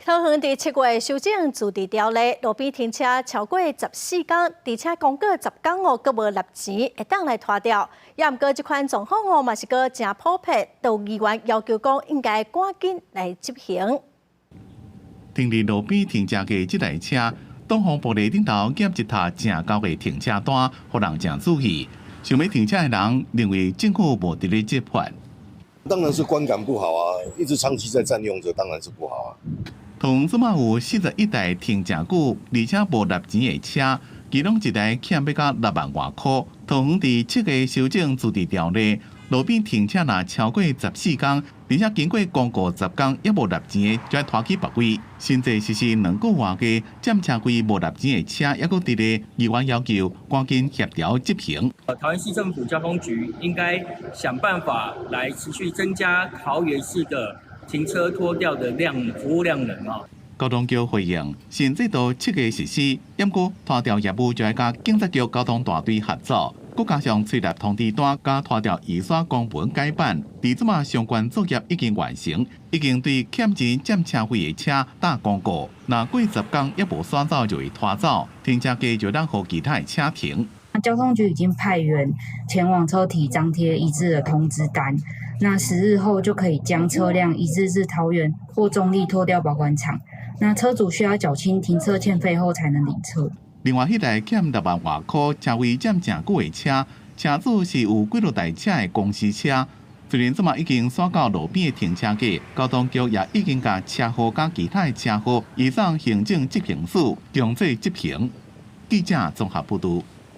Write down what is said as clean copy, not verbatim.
桃园第7月修正自治条例，路边停车超过14天，而且公告10天后阁无纳钱，会当来拖掉。也毋过这款状况嘛是阁真普遍，道议员要求讲应该赶紧来执行。停伫路边停车嘅这台车，挡风玻璃顶头夹一沓正高嘅停车单，互人真注意。想要停车的人认为政府无伫咧执法。当然是观感不好啊，一直长期在占用着，当然是不好啊。桃园即马有41台停真久，而且无纳钱的车，其中一台欠要到6万外块。桃园伫7月修正自治条例，路边停车若超过14天，而且经过公告10天也无纳钱的，就要拖去别位。新制实施2个月嘅占车柜无纳钱的车，也佫伫咧议员要求赶紧协调执行。桃园市政府交通局应该想办法来持续增加桃园市的停车拖吊的服务量能啊。交通局回应，新制度7月实施，不过拖吊业务就要甲警察局交通大队合作，佮加上催纳通知单，甲拖吊移刷公文改版。而即马相关作业已经完成，已经对欠钱占车费的车打公告。若过10天也无刷走，就会拖走，停车格就当互其他的车停。交通局已经派员前往车体张贴一致的通知单，那10日后就可以将车辆移至桃园或中立拖吊保管场。那车主需要缴清停车欠费后才能领车。另外，迄台欠6万外块车位占正久的车，车主是有几落台车的公司车。虽然即马已经刷到路边的停车格，交通局也已经甲车号甲其他的车号移送行政执行署，强制执行。记者综合报道。